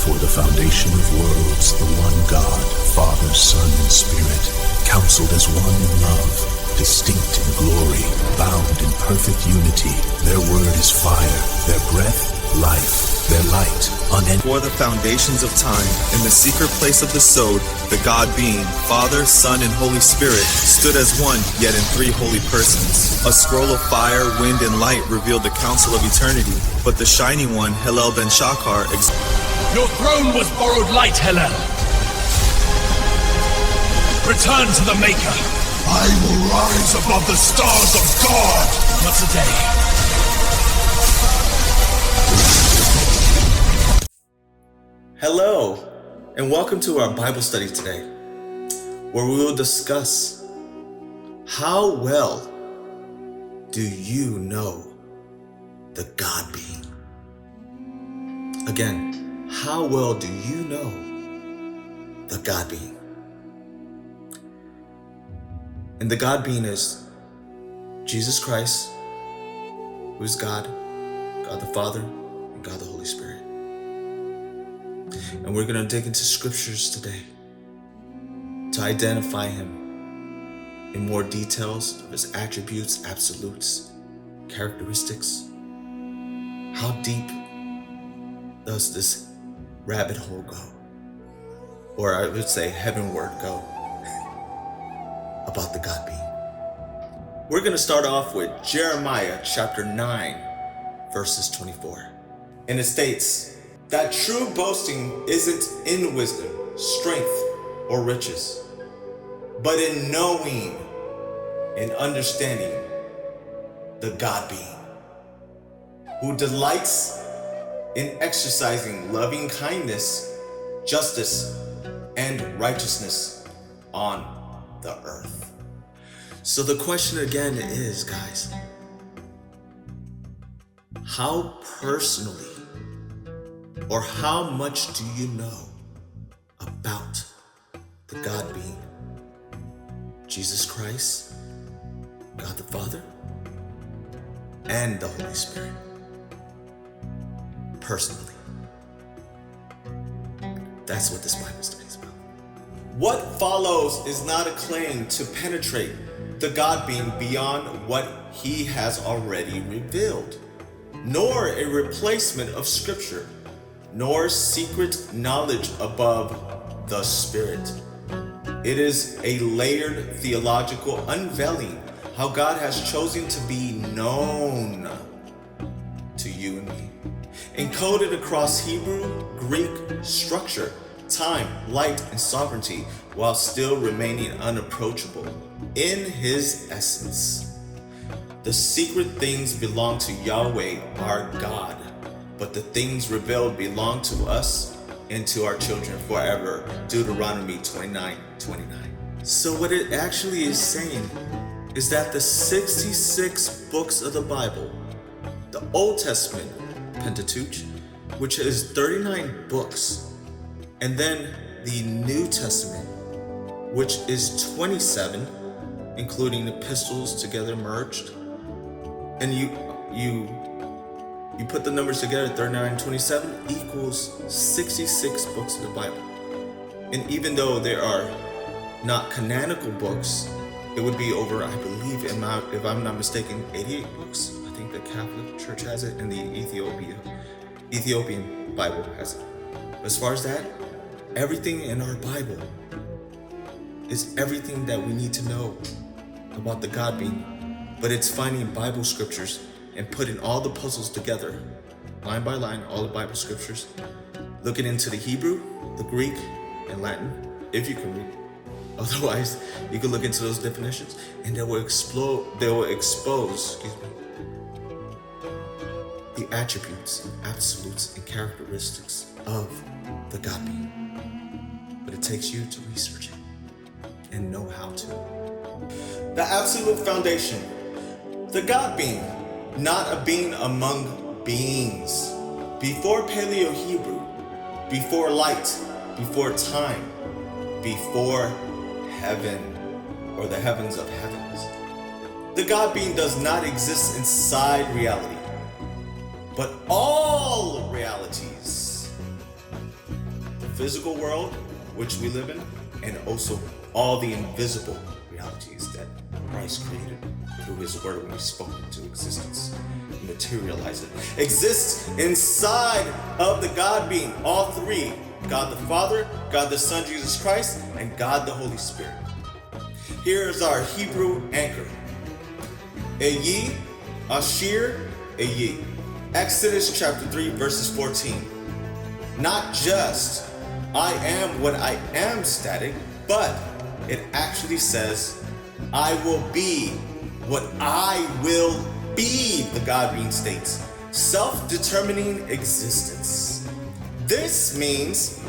Before the foundation of worlds, the one God, Father, Son, and Spirit, counseled as one in love, distinct in glory, bound in perfect unity. Their word is fire, their breath, life, their light, unending. Before the foundations of time, in the secret place of the sod, the God being, Father, Son, and Holy Spirit, stood as one, yet in three holy persons. A scroll of fire, wind, and light revealed the counsel of eternity, but the shining one, Hillel ben Shachar, Your throne was borrowed light, Hillel. Return to the Maker. I will rise above the stars of God. Not today. Hello, and welcome to our Bible study today, where we will discuss how well do you know the God being? Again, how well do you know the God being? And the God being is Jesus Christ, who is God, God the Father, and God the Holy Spirit. And we're going to dig into scriptures today to identify him in more details of his attributes, absolutes, characteristics. How deep does this rabbit hole go? Or I would say heavenward go about the God being. We're going to start off with Jeremiah chapter 9, verses 24. And it states that true boasting isn't in wisdom, strength, or riches, but in knowing and understanding the God being, who delights in exercising loving kindness, justice, and righteousness on the earth. So the question again is, guys, how personally or how much do you know about the God being Jesus Christ, God the Father, and the Holy Spirit? Personally. That's what this Bible study is about. What follows is not a claim to penetrate the God being beyond what he has already revealed, nor a replacement of Scripture, nor secret knowledge above the Spirit. It is a layered theological unveiling how God has chosen to be known to you and me, encoded across Hebrew, Greek structure, time, light, and sovereignty, while still remaining unapproachable in his essence. The secret things belong to Yahweh, our God, but the things revealed belong to us and to our children forever. Deuteronomy 29:29. So what it actually is saying is that the 66 books of the Bible, the Old Testament, Pentateuch, which is 39 books, and then the New Testament, which is 27, including epistles together merged. And you put the numbers together, 39 and 27 equals 66 books of the Bible. And even though there are not canonical books, it would be over, I believe, if I'm not mistaken, 88 books. I think the Catholic Church has it, and the Ethiopian Bible has it. As far as that, everything in our Bible is everything that we need to know about the God being, but it's finding Bible scriptures and putting all the puzzles together, line by line, all the Bible scriptures, looking into the Hebrew, the Greek, and Latin, if you can read. Otherwise, you can look into those definitions, and they will expose the attributes, absolutes, and characteristics of the God being. But it takes you to research it and know how to. The absolute foundation, the God being, not a being among beings. Before Paleo-Hebrew, before light, before time, before heaven, or the heavens of heavens. The God being does not exist inside reality, but all realities physical world which we live in, and also all the invisible realities that Christ created through his word when he spoke into existence, materialize it, exists inside of the God being, all three, God the Father, God the Son Jesus Christ, and God the Holy Spirit. Here is our Hebrew anchor. Eyi, Ashir, Eyi. Exodus chapter 3 verses 14. Not just I am what I am static, but it actually says I will be what I will be, the God being states. Self-determining existence. This means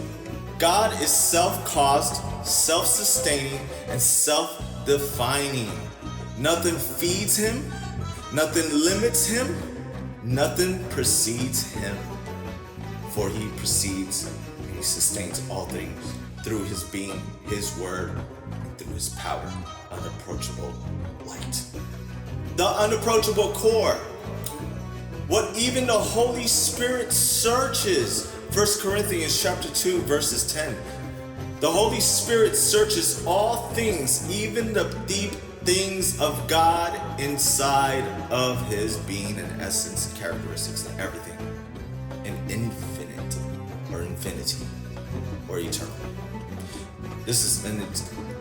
God is self-caused, self-sustaining, and self-defining. Nothing feeds him, nothing limits him, nothing precedes him. For he precedes and he sustains all things through his being, his word, and through his power, unapproachable light. The unapproachable core. What even the Holy Spirit searches. 1 Corinthians chapter 2 verses 10. The Holy Spirit searches all things, even the deep things of God inside of his being and essence and characteristics and everything. And infinite or infinity or eternal. This is an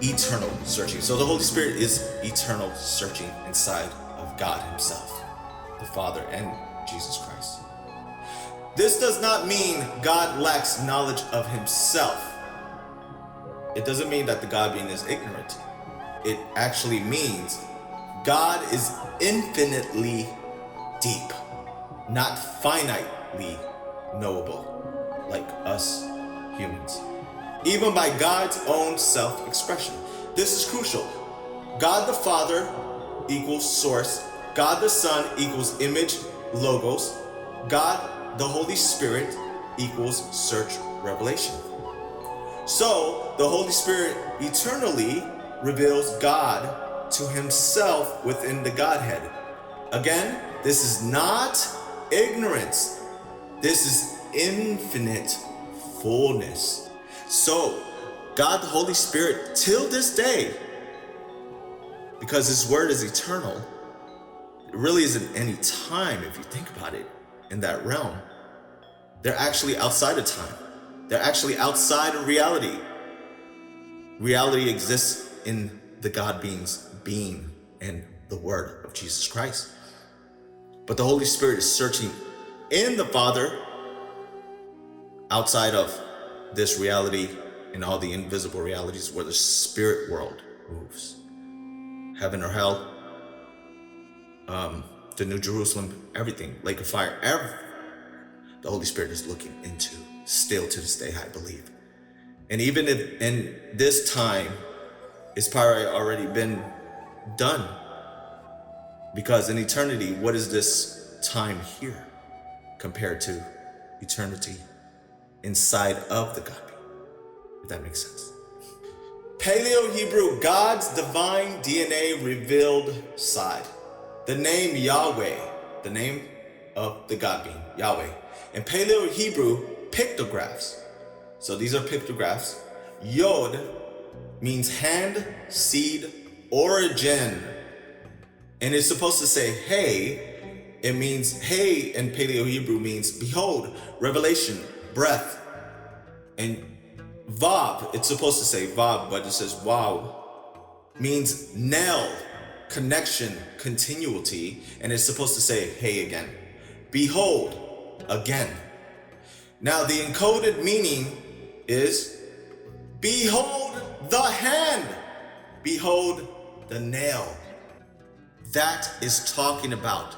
eternal searching. So the Holy Spirit is eternal searching inside of God himself, the Father and Jesus Christ. This does not mean God lacks knowledge of himself. It doesn't mean that the God being is ignorant. It actually means God is infinitely deep, not finitely knowable like us humans, even by God's own self-expression. This is crucial. God the Father equals source. God the Son equals image, logos. God the Holy Spirit equals search, revelation. So the Holy Spirit eternally reveals God to himself within the Godhead. Again, this is not ignorance. This is infinite fullness. So God the Holy Spirit till this day, because his word is eternal, it really isn't any time if you think about it in that realm. They're actually outside of time. They're actually outside of reality. Reality exists in the God being's being and the word of Jesus Christ. But the Holy Spirit is searching in the Father outside of this reality and all the invisible realities where the spirit world moves. Heaven or hell, the New Jerusalem, everything, lake of fire, the Holy Spirit is looking into still to this day, I believe. And even if in this time, it's probably already been done. Because in eternity, what is this time here compared to eternity inside of the God being? If that makes sense. Paleo-Hebrew, God's divine DNA revealed side. The name Yahweh, the name of the God being, Yahweh. In Paleo-Hebrew, pictographs. So these are pictographs. Yod means hand, seed, origin. And it's supposed to say, hey. It means, hey in Paleo-Hebrew means behold, revelation, breath. And Vav, it's supposed to say Vav, but it says wow, means nail, connection, continuity. And it's supposed to say, hey again. Behold, again. Now the encoded meaning is, behold the hand, behold the nail. That is talking about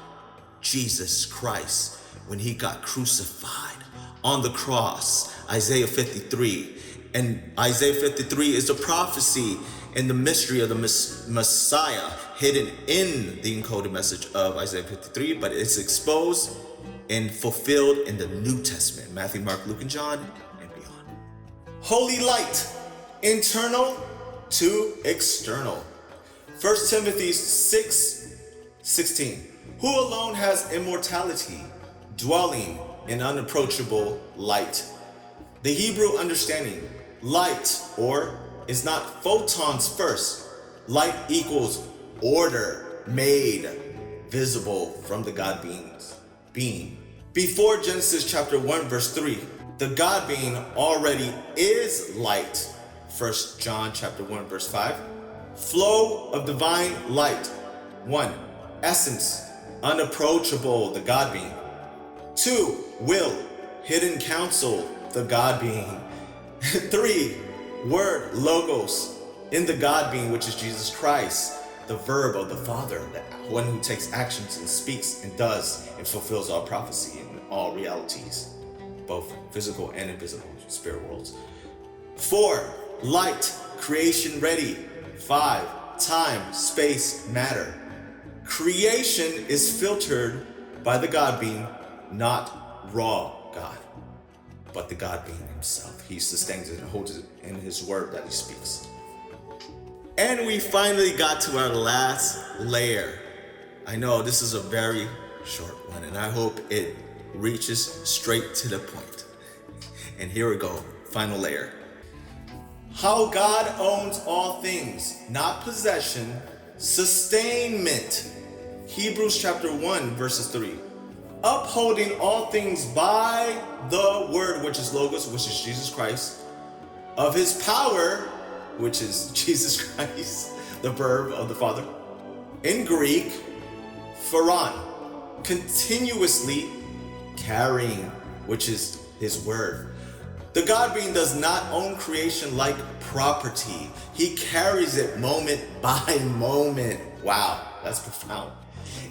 Jesus Christ when he got crucified on the cross, Isaiah 53. And Isaiah 53 is the prophecy and the mystery of the Messiah hidden in the encoded message of Isaiah 53, but it's exposed and fulfilled in the New Testament, Matthew, Mark, Luke, and John, and beyond. Holy light, internal to external. 1 Timothy 6:16. Who alone has immortality, dwelling in unapproachable light. The Hebrew understanding, light, or is not photons first. Light equals order, made visible from the God being. Before Genesis chapter 1 verse 3, the God being already is light. 1 John chapter 1 verse 5. Flow of divine light. 1. Essence, unapproachable, the God being. 2. Will, hidden counsel, the God being. 3. Word, logos, in the God being, which is Jesus Christ, the verb of the Father, the one who takes actions and speaks and does and fulfills all prophecy and all realities, both physical and invisible spirit worlds. 4. Light, creation ready. 5. Time, space, matter. Creation is filtered by the God being, not raw God, but the God being himself. He sustains it and holds it in his word that he speaks. And we finally got to our last layer. I know this is a very short one, and I hope it reaches straight to the point. And here we go, final layer. How God owns all things, not possession, sustainment. Hebrews chapter 1 verses 3. Upholding all things by the word, which is logos, which is Jesus Christ, of his power, which is Jesus Christ, the verb of the Father. In Greek, pharon, continuously carrying, which is his word. The God being does not own creation like property. He carries it moment by moment. Wow, that's profound.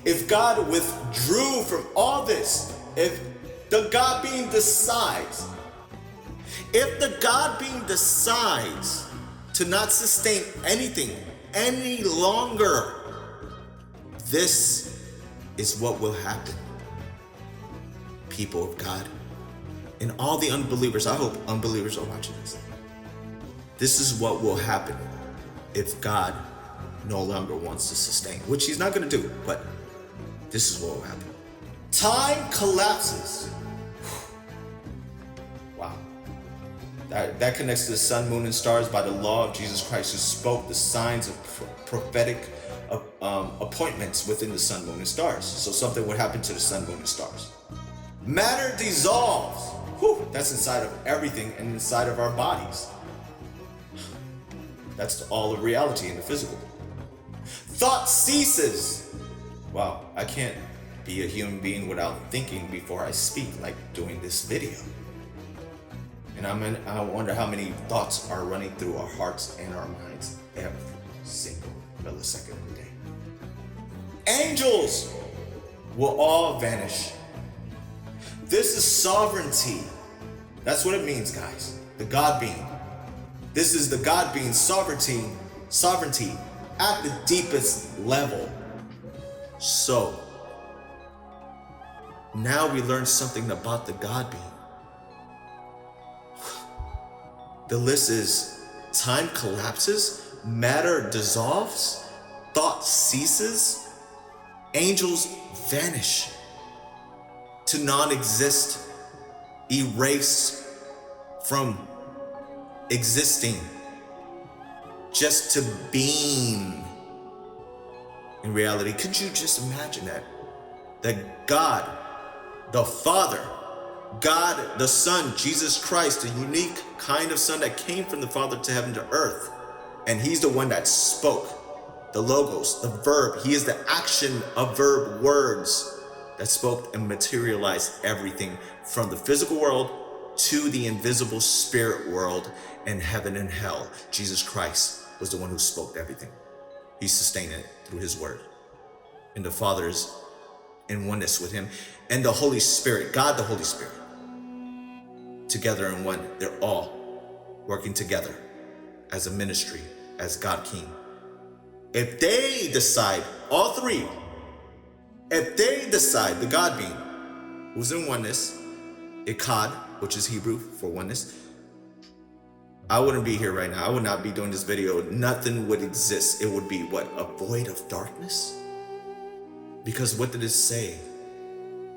If God withdrew from all this, if the God being decides to not sustain anything any longer, this is what will happen. People of God, and all the unbelievers, I hope unbelievers are watching this. This is what will happen if God no longer wants to sustain, which he's not going to do, but this is what will happen. Time collapses. Wow. That connects to the sun, moon, and stars by the law of Jesus Christ, who spoke the signs of prophetic appointments within the sun, moon, and stars. So something would happen to the sun, moon, and stars. Matter dissolves. Whew, that's inside of everything and inside of our bodies. That's all of reality in the physical. Thought ceases. Wow, I can't be a human being without thinking before I speak, like doing this video. And I wonder how many thoughts are running through our hearts and our minds every single millisecond of the day. Angels will all vanish. This is sovereignty. That's what it means, guys. The God being. This is the God being sovereignty at the deepest level. So, now we learn something about the God being. The list is time collapses, matter dissolves, thought ceases, angels vanish to non-exist, erased from existing, just to being. In reality, could you just imagine that? That God, the Father, God, the Son, Jesus Christ, the unique kind of Son that came from the Father to heaven to earth. And he's the one that spoke, the logos, the verb. He is the action of verb words that spoke and materialized everything from the physical world to the invisible spirit world and heaven and hell. Jesus Christ was the one who spoke everything. He sustained it through his word. And the Father is in oneness with him. And the Holy Spirit, God the Holy Spirit, together in one. They're all working together as a ministry, as God King. If they decide, all three, if they decide, the God being, who's in oneness, Echad, which is Hebrew for oneness, I wouldn't be here right now. I would not be doing this video. Nothing would exist. It would be what? A void of darkness? Because what did it say?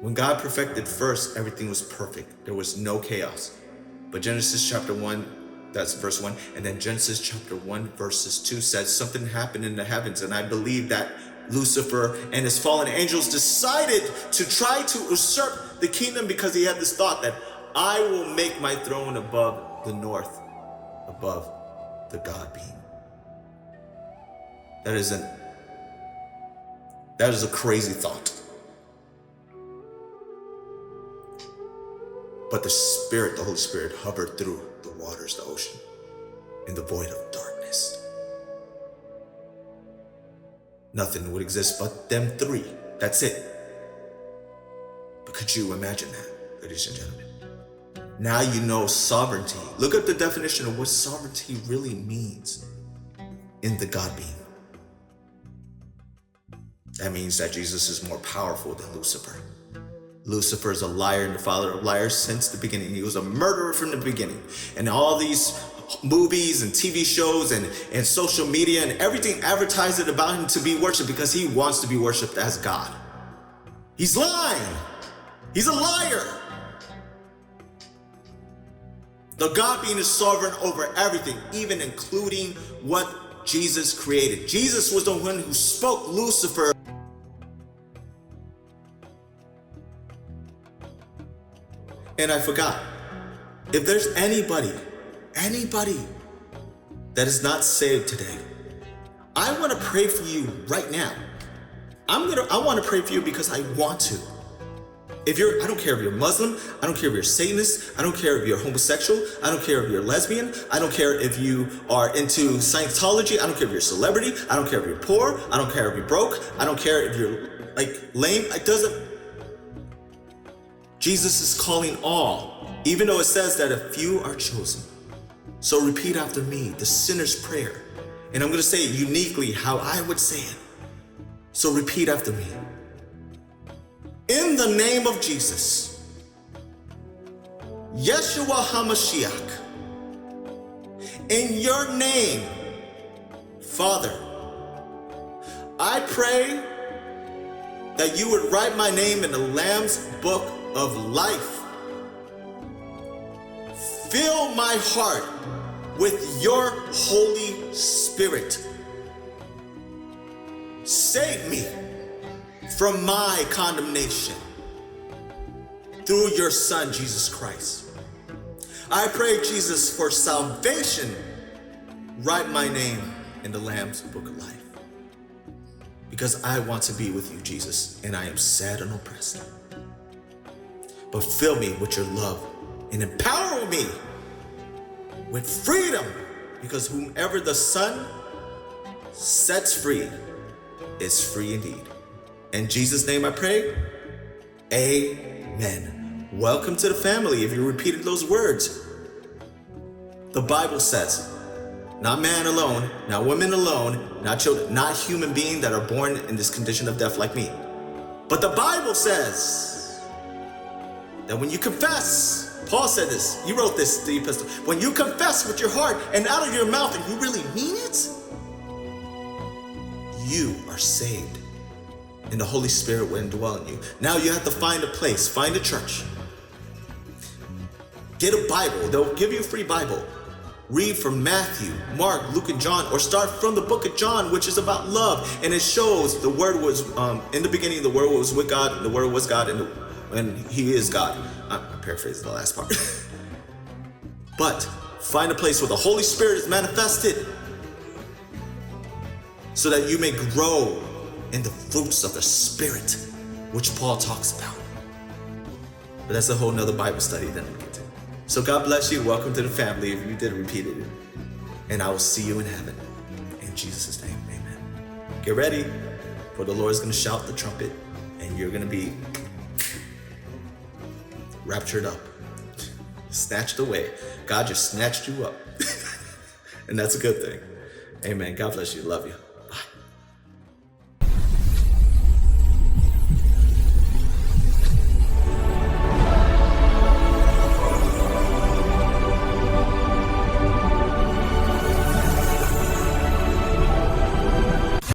When God perfected first, everything was perfect. There was no chaos. But Genesis chapter 1, that's verse 1, and then Genesis chapter 1 verses 2 says something happened in the heavens, and I believe that Lucifer and his fallen angels decided to try to usurp the kingdom because he had this thought that I will make my throne above the north, above the God being. That is a crazy thought. But the Spirit, the Holy Spirit, hovered through the waters, the ocean, in the void of darkness. Nothing would exist but them three. That's it. But could you imagine that, ladies and gentlemen? Now you know sovereignty. Look at the definition of what sovereignty really means in the God being. That means that Jesus is more powerful than Lucifer. Lucifer is a liar and the father of liars since the beginning. He was a murderer from the beginning. And all these movies and TV shows and social media and everything advertised it about him to be worshipped because he wants to be worshipped as God. He's lying. He's a liar. The God being is sovereign over everything, even including what Jesus created. Jesus was the one who spoke Lucifer. And I forgot, if there's anybody that is not saved today, I want to pray for you right now. I want to pray for you because I want to. I don't care if you're Muslim, I don't care if you're Satanist, I don't care if you're homosexual, I don't care if you're lesbian, I don't care if you are into Scientology, I don't care if you're a celebrity, I don't care if you're poor, I don't care if you're broke, I don't care if you're lame, it doesn't. Jesus is calling all, even though it says that a few are chosen. So repeat after me, the sinner's prayer. And I'm going to say it uniquely how I would say it. So repeat after me. In the name of Jesus, Yeshua HaMashiach, in your name, Father, I pray that you would write my name in the Lamb's book of life. Fill my heart with your Holy Spirit. Save me from my condemnation through your Son, Jesus Christ. I pray, Jesus, for salvation. Write my name in the Lamb's book of life. Because I want to be with you, Jesus, and I am sad and oppressed. But fill me with your love and empower me with freedom, because whomever the Son sets free is free indeed. In Jesus' name I pray, amen. Welcome to the family if you repeated those words. The Bible says, not man alone, not women alone, not children, not human beings that are born in this condition of death like me. But the Bible says that when you confess, Paul said this, he wrote this, the epistle, when you confess with your heart and out of your mouth and you really mean it, you are saved. And the Holy Spirit will indwell in you. Now you have to find a place, find a church. Get a Bible, they'll give you a free Bible. Read from Matthew, Mark, Luke, and John, or start from the book of John, which is about love. And it shows the Word was, in the beginning, the Word was with God, and the Word was God, and He is God. I'm paraphrasing the last part. But find a place where the Holy Spirit is manifested so that you may grow in the fruits of the Spirit, which Paul talks about. But that's a whole nother Bible study that we'll get to. So God bless you. Welcome to the family if you did repeat it. And I will see you in heaven. In Jesus' name, amen. Get ready, for the Lord is going to shout the trumpet and you're going to be raptured up, snatched away. God just snatched you up. And that's a good thing. Amen. God bless you. Love you.